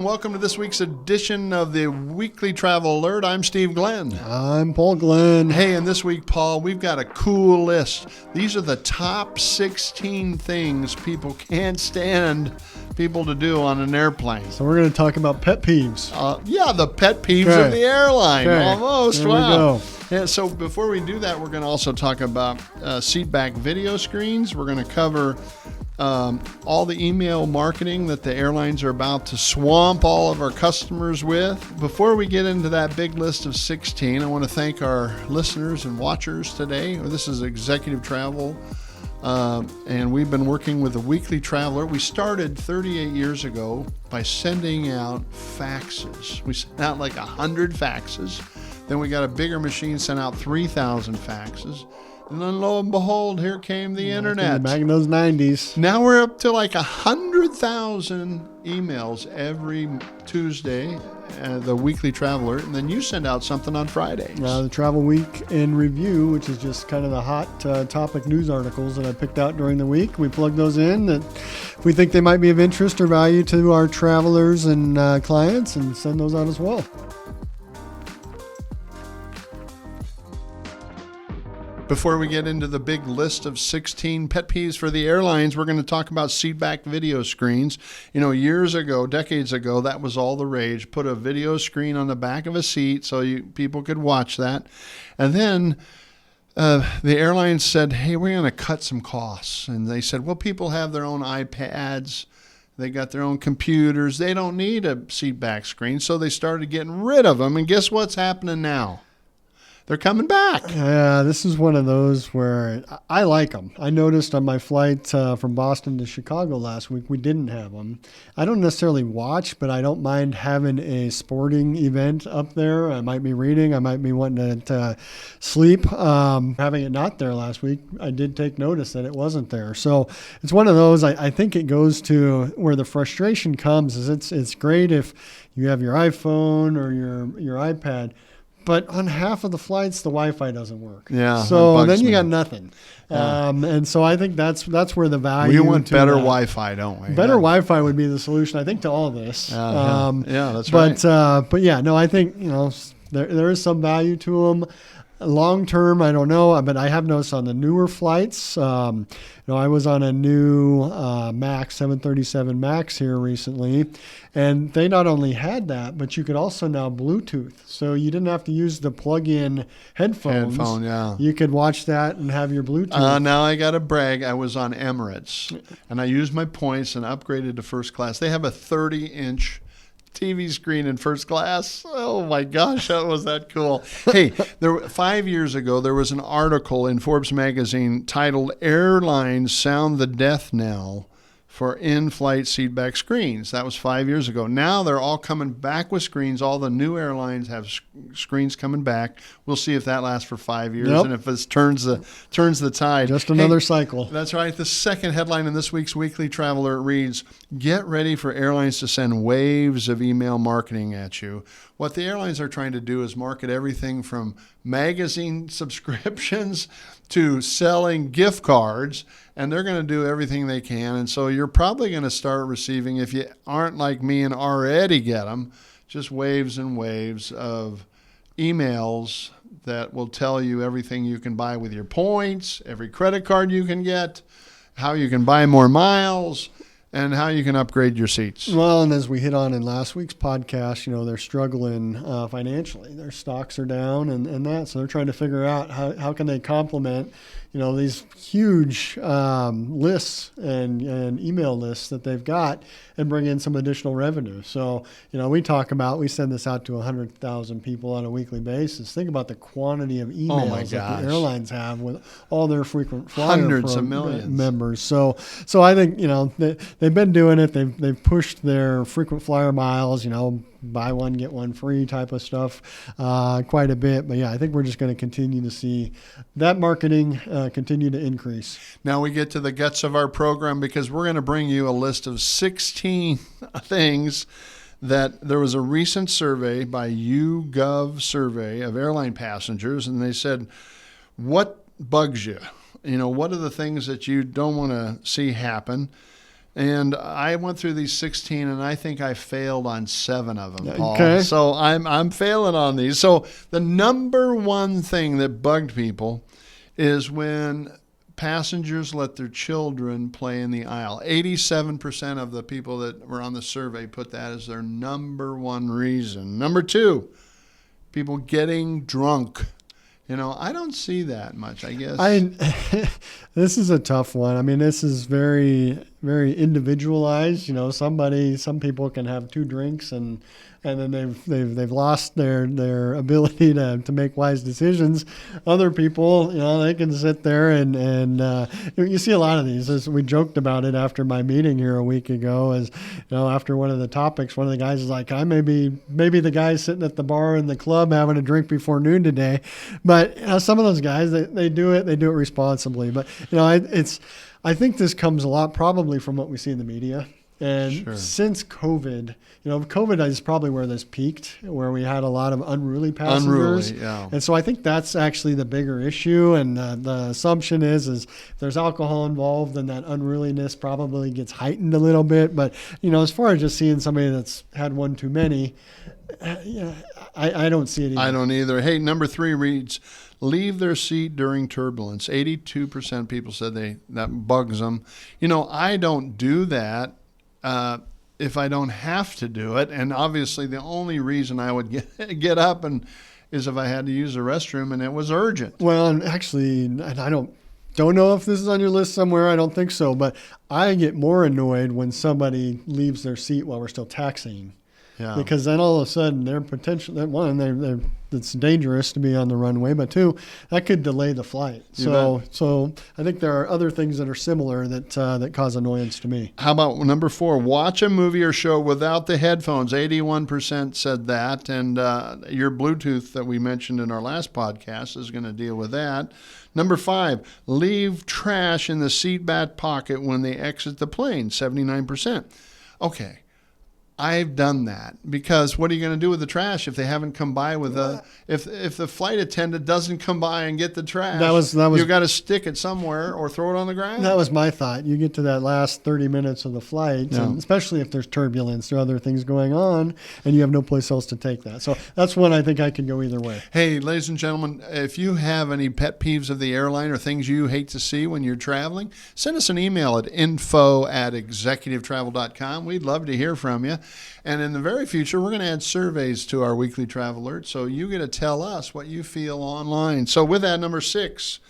Welcome to this week's edition of the Weekly Travel Alert. I'm Steve Glenn. I'm Paul Glenn. Hey, and this week, Paul, we've got a cool list. These are the top 16 things people can't stand people to do on an airplane. So we're going to talk about pet peeves. The pet peeves of the airline. Okay. Almost. There Wow. we go. Yeah, so before we do that, we're going to also talk about Seatback video screens. We're going to cover all the email marketing that the airlines are about to swamp all of our customers with. Before we get into that big list of 16, I want to thank our listeners and watchers today. This is Executive Travel, and we've been working with the Weekly Traveler. We started 38 years ago by sending out faxes. We sent out like 100 faxes. Then we got a bigger machine, sent out 3,000 faxes. And then lo and behold, here came the internet. Back in those 90s. Now we're up to like 100,000 emails every Tuesday, the Weekly Traveler, and then you send out something on Friday. The Travel Week in Review, which is just kind of the hot topic news articles that I picked out during the week. We plug those in that we think they might be of interest or value to our travelers and clients, and send those out as well. Before we get into the big list of 16 pet peeves for the airlines, we're going to talk about seatback video screens. You know, years ago, decades ago, that was all the rage. Put a video screen on the back of a seat so people could watch that. And then the airlines said, hey, we're going to cut some costs. And they said, well, people have their own iPads. They got their own computers. They don't need a seatback screen. So they started getting rid of them. And guess what's happening now? They're coming back. Yeah, this is one of those where I like them. I noticed on my flight from Boston to Chicago last week, we didn't have them. I don't necessarily watch, but I don't mind having a sporting event up there. I might be reading. I might be wanting to sleep. Having it not there last week, I did take notice that it wasn't there. So it's one of those, I think it goes to where the frustration comes is it's great if you have your iPhone or your iPad, but on half of the flights, the Wi-Fi doesn't work. Yeah. So then you got nothing. Yeah. And so I think that's where the value. We want better Wi-Fi, don't we? Better Wi-Fi would be the solution, I think, to all this. That's right. But yeah, no, I think there is some value to them. Long term, I don't know, but I have noticed on the newer flights. I was on a new Max 737 Max here recently, and they not only had that, but you could also now Bluetooth. So you didn't have to use the plug-in headphones. You could watch that and have your Bluetooth. Now I got to brag. I was on Emirates, and I used my points and upgraded to first class. They have a 30-inch TV screen in first class. Oh my gosh, was that cool. Hey, 5 years ago, there was an article in Forbes magazine titled Airlines Sound the Death Knell for in-flight seatback screens. That was 5 years ago. Now they're all coming back with screens. All the new airlines have screens coming back. We'll see if that lasts for 5 years and if it turns the tide. Just another cycle. That's right. The second headline in this week's Weekly Traveler reads, get ready for airlines to send waves of email marketing at you. What the airlines are trying to do is market everything from magazine subscriptions to selling gift cards, and they're going to do everything they can. And so you're probably going to start receiving, if you aren't like me and already get them, just waves and waves of emails that will tell you everything you can buy with your points, every credit card you can get, how you can buy more miles, and how you can upgrade your seats. Well, and as we hit on in last week's podcast, they're struggling financially. Their stocks are down and that. So they're trying to figure out how can they complement, these huge lists and email lists that they've got and bring in some additional revenue. So, we send this out to 100,000 people on a weekly basis. Think about the quantity of emails that the airlines have with all their frequent flyer hundreds of millions members. So I think, they've been doing it. They've pushed their frequent flyer miles, buy one, get one free type of stuff quite a bit. But yeah, I think we're just going to continue to see that marketing continue to increase. Now we get to the guts of our program because we're going to bring you a list of 16 things that there was a recent survey by YouGov survey of airline passengers, and they said, what bugs you? What are the things that you don't want to see happen? And I went through these 16, and I think I failed on 7 of them, Paul. Okay. So I'm failing on these. So the number one thing that bugged people is when passengers let their children play in the aisle. 87% of the people that were on the survey put that as their number one reason. Number 2, people getting drunk. I don't see that much, I guess. This is a tough one. I mean, this is very, very individualized. Some people can have 2 drinks and then they've lost their ability to make wise decisions. Other people, they can sit there and you see a lot of these. As we joked about it after my meeting here a week ago, after one of the topics, one of the guys is like, I may be the guy sitting at the bar in the club having a drink before noon today, but some of those guys they do it responsibly. But I think this comes a lot probably from what we see in the media. And Sure. Since COVID, COVID is probably where this peaked, where we had a lot of unruly passengers. Unruly, yeah. And so I think that's actually the bigger issue. And the assumption is if there's alcohol involved, then that unruliness probably gets heightened a little bit. But, as far as just seeing somebody that's had one too many, I don't see it either. I don't either. Hey, number 3 reads, leave their seat during turbulence. 82% people said that bugs them. I don't do that. If I don't have to do it, and obviously the only reason I would get up is if I had to use the restroom and it was urgent. Well, and actually, and I don't know if this is on your list somewhere. I don't think so, but I get more annoyed when somebody leaves their seat while we're still taxiing. Yeah. Because then all of a sudden it's dangerous to be on the runway, but 2, that could delay the flight. So I think there are other things that are similar that cause annoyance to me. How about number 4? Watch a movie or show without the headphones. 81% said that, and your Bluetooth that we mentioned in our last podcast is going to deal with that. Number 5, leave trash in the seat back pocket when they exit the plane. 79%. Okay. I've done that because what are you going to do with the trash if they haven't come by with if the flight attendant doesn't come by and get the trash? That was you've got to stick it somewhere or throw it on the ground. That was my thought. You get to that last 30 minutes of the flight, and especially if there's turbulence or other things going on, and you have no place else to take that. So that's one I think I could go either way. Hey, ladies and gentlemen, if you have any pet peeves of the airline or things you hate to see when you're traveling, send us an email at info@executivetravel.com. We'd love to hear from you. And in the very future, we're going to add surveys to our weekly travel alert, so you get to tell us what you feel online. So with that, number 6,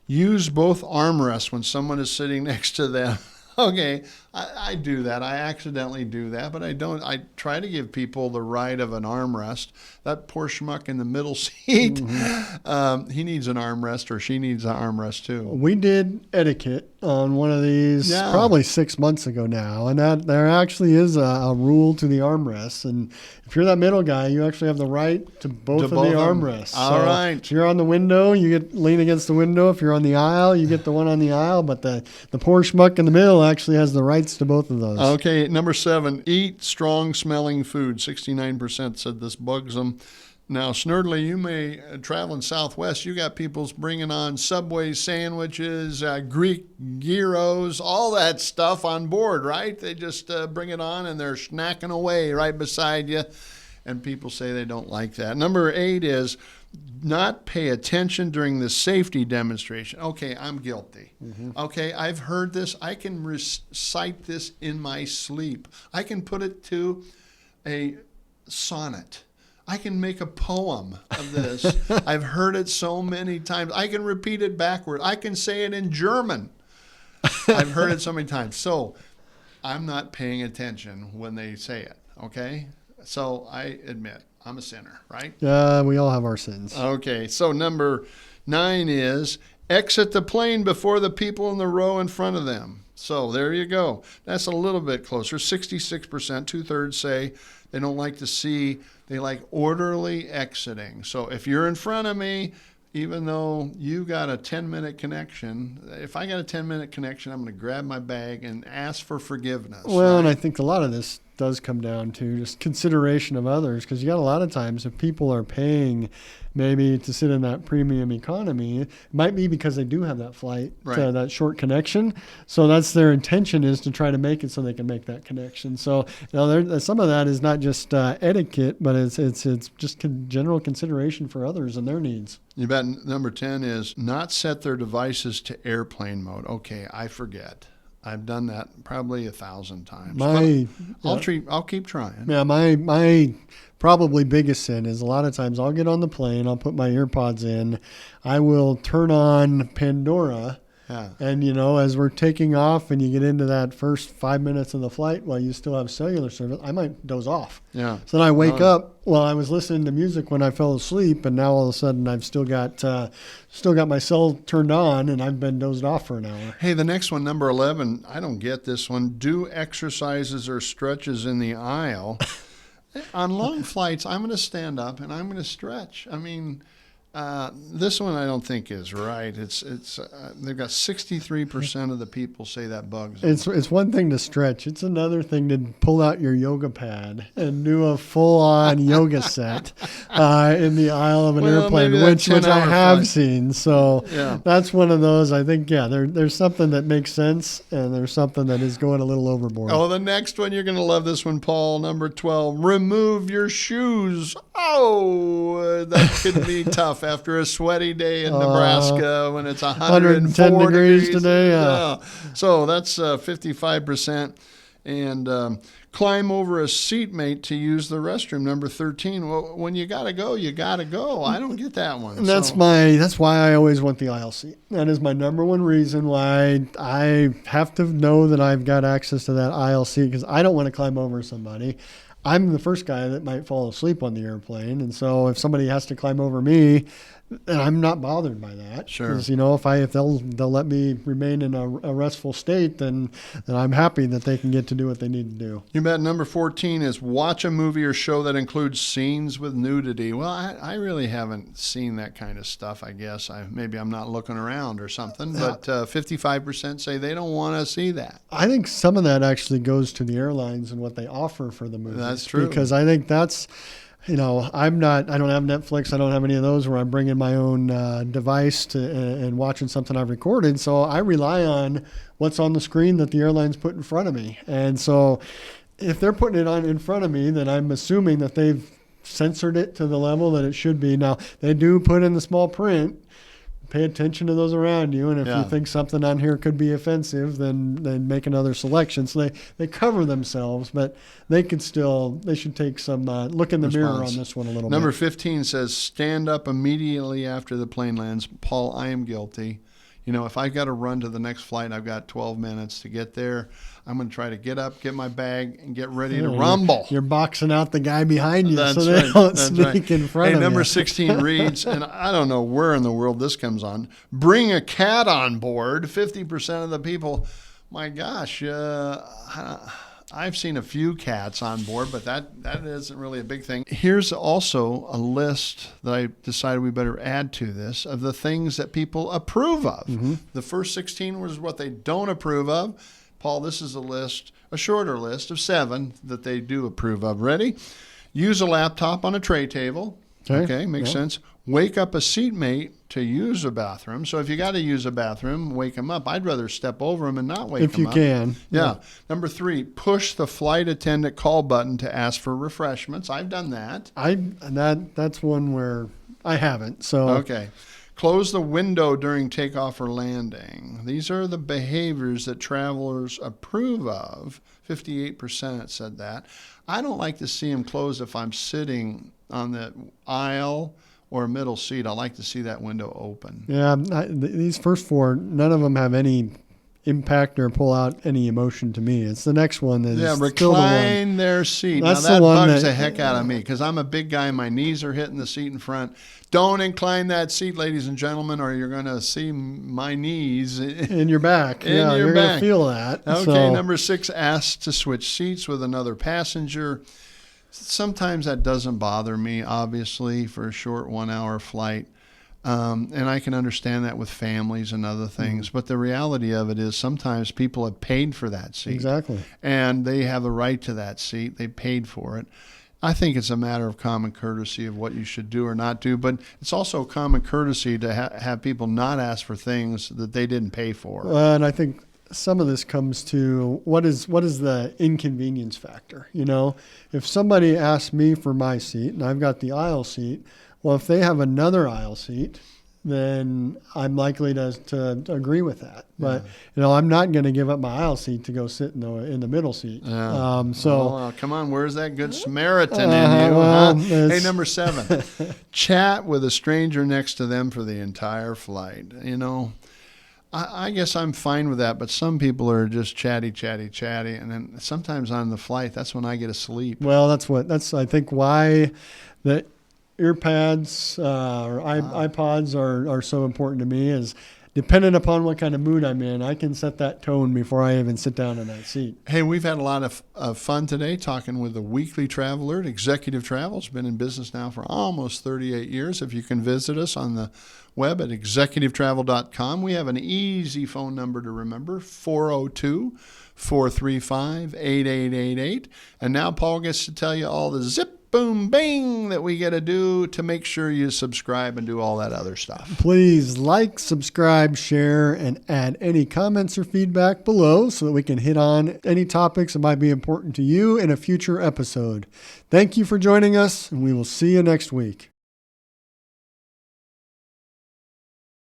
use both armrests when someone is sitting next to them. Okay, I do that. I accidentally do that, but I don't. I try to give people the right of an armrest. That poor schmuck in the middle seat, he needs an armrest or she needs an armrest too. We did etiquette on one of these probably 6 months ago now, and that there actually is a rule to the armrests. And if you're that middle guy, you actually have the right to both of the armrests. All right. If you're on the window, you get lean against the window. If you're on the aisle, you get the one on the aisle. But the poor schmuck in the middle actually has the rights to both of those. Okay, number 7, eat strong-smelling food. 69% said this bugs them. Now, Snurdly, you may travel in Southwest. You got people's bringing on Subway sandwiches, Greek gyros, all that stuff on board, right? They just bring it on and they're snacking away right beside you. And people say they don't like that. Number 8 is not pay attention during the safety demonstration. Okay, I'm guilty. Okay, I've heard this. I can recite this in my sleep. I can put it to a sonnet. I can make a poem of this. I've heard it so many times. I can repeat it backward. I can say it in German. I've heard it so many times. So I'm not paying attention when they say it, okay? So I admit, I'm a sinner, right? Yeah, we all have our sins. Okay, so number 9 is exit the plane before the people in the row in front of them. So there you go. That's a little bit closer. 66%, 2/3 say they don't like to see, they like orderly exiting. So if you're in front of me, even though you got a 10-minute connection, if I got a 10-minute connection, I'm going to grab my bag and ask for forgiveness. Well, right? and I think a lot of this does come down to just consideration of others, because you got a lot of times if people are paying maybe to sit in that premium economy, it might be because they do have that flight, right. That short connection. So that's their intention, is to try to make it so they can make that connection. So some of that is not just etiquette, but it's just general consideration for others and their needs. You bet. Number 10 is not set their devices to airplane mode. Okay, I forget. I've done that probably 1,000 times. I'll keep trying. Yeah, my probably biggest sin is a lot of times I'll get on the plane, I'll put my earpods in, I will turn on Pandora. Yeah. And, as we're taking off and you get into that first 5 minutes of the flight while you still have cellular service, I might doze off. Yeah. So then I wake up while I was listening to music when I fell asleep, and now all of a sudden I've still got my cell turned on, and I've been dozed off for an hour. Hey, the next one, number 11, I don't get this one. Do exercises or stretches in the aisle. On long flights, I'm going to stand up and I'm going to stretch. I mean, this one I don't think is right. It's they've got 63% of the people say that bugs them. It's one thing to stretch. It's another thing to pull out your yoga pad and do a full-on yoga set in the aisle of an airplane, which I have seen. So that's one of those. I think there's something that makes sense, and there's something that is going a little overboard. Oh, the next one, you're going to love this one, Paul. Number 12, remove your shoes. Oh, that could be tough after a sweaty day in Nebraska when it's 110 degrees today. Yeah. So that's 55%. And climb over a seatmate to use the restroom. Number 13. Well, when you gotta go, you gotta go. I don't get that one. And that's why I always want the aisle seat. That is my number one reason why I have to know that I've got access to that aisle seat, because I don't want to climb over somebody. I'm the first guy that might fall asleep on the airplane, and so if somebody has to climb over me, and I'm not bothered by that. Sure. Because, if they'll let me remain in a restful state, then I'm happy that they can get to do what they need to do. You bet. Number 14 is watch a movie or show that includes scenes with nudity. Well, I really haven't seen that kind of stuff, I guess. Maybe I'm not looking around or something, but 55% say they don't want to see that. I think some of that actually goes to the airlines and what they offer for the movies. That's true. Because I think that's... I don't have Netflix. I don't have any of those where I'm bringing my own device and watching something I've recorded. So I rely on what's on the screen that the airlines put in front of me. And so if they're putting it on in front of me, then I'm assuming that they've censored it to the level that it should be. Now, they do put in the small print. Pay attention to those around you, and if you think something on here could be offensive, then make another selection. So they cover themselves, but they should take some look in the mirror on this one a little bit. Number 15 says stand up immediately after the plane lands. Paul, I am guilty. If I've got to run to the next flight and I've got 12 minutes to get there, I'm going to try to get up, get my bag, and get ready to rumble. You're boxing out the guy behind you That's so they right. don't That's sneak right. in front of you. Number 16 reads, and I don't know where in the world this comes on, bring a cat on board. 50% of the people, my gosh, I've seen a few cats on board, but that isn't really a big thing. Here's also a list that I decided we better add to this of the things that people approve of. Mm-hmm. The first 16 was what they don't approve of. Paul, this is a shorter list of 7 that they do approve of. Ready? Use a laptop on a tray table. Okay, makes sense. Wake up a seatmate to use a bathroom. So if you got to use a bathroom, wake them up. I'd rather step over them and not wake them up. If you can. Yeah. Number 3, push the flight attendant call button to ask for refreshments. I've done that. That's one where I haven't. So okay. Close the window during takeoff or landing. These are the behaviors that travelers approve of. 58% said that. I don't like to see them close if I'm sitting on the aisle or middle seat. I like to see that window open. Yeah, these first 4, none of them have any impact or pull out any emotion to me. It's the next one that is recline their seat. That's now that the one bugs the heck out of me because I'm a big guy and my knees are hitting the seat in front. Don't incline that seat, ladies and gentlemen, or you're going to see my knees in your back. You're going to feel that. Okay, number 6, ask to switch seats with another passenger. Sometimes that doesn't bother me, obviously, for a short 1-hour flight. And I can understand that with families and other things. But the reality of it is sometimes people have paid for that seat. Exactly. And they have a right to that seat. They paid for it. I think it's a matter of common courtesy of what you should do or not do. But it's also common courtesy to have people not ask for things that they didn't pay for. And I think some of this comes to what is the inconvenience factor. If somebody asks me for my seat and I've got the aisle seat, well, if they have another aisle seat, then I'm likely to agree with that. But I'm not going to give up my aisle seat to go sit in the middle seat. Come on, where's that good Samaritan in you? Huh? Hey, number 7, chat with a stranger next to them for the entire flight. I guess I'm fine with that, but some people are just chatty, and then sometimes on the flight, that's when I get asleep. Well, that's I think why the earpads or iPods are so important to me is depending upon what kind of mood I'm in, I can set that tone before I even sit down in that seat. Hey, we've had a lot of fun today talking with the Weekly Traveler at Executive Travel. It's been in business now for almost 38 years. If you can visit us on the web at executivetravel.com, we have an easy phone number to remember, 402-435-8888. And now Paul gets to tell you all the zip, boom, bing that we got to do to make sure you subscribe and do all that other stuff. Please like, subscribe, share, and add any comments or feedback below so that we can hit on any topics that might be important to you in a future episode. Thank you for joining us, and we will see you next week.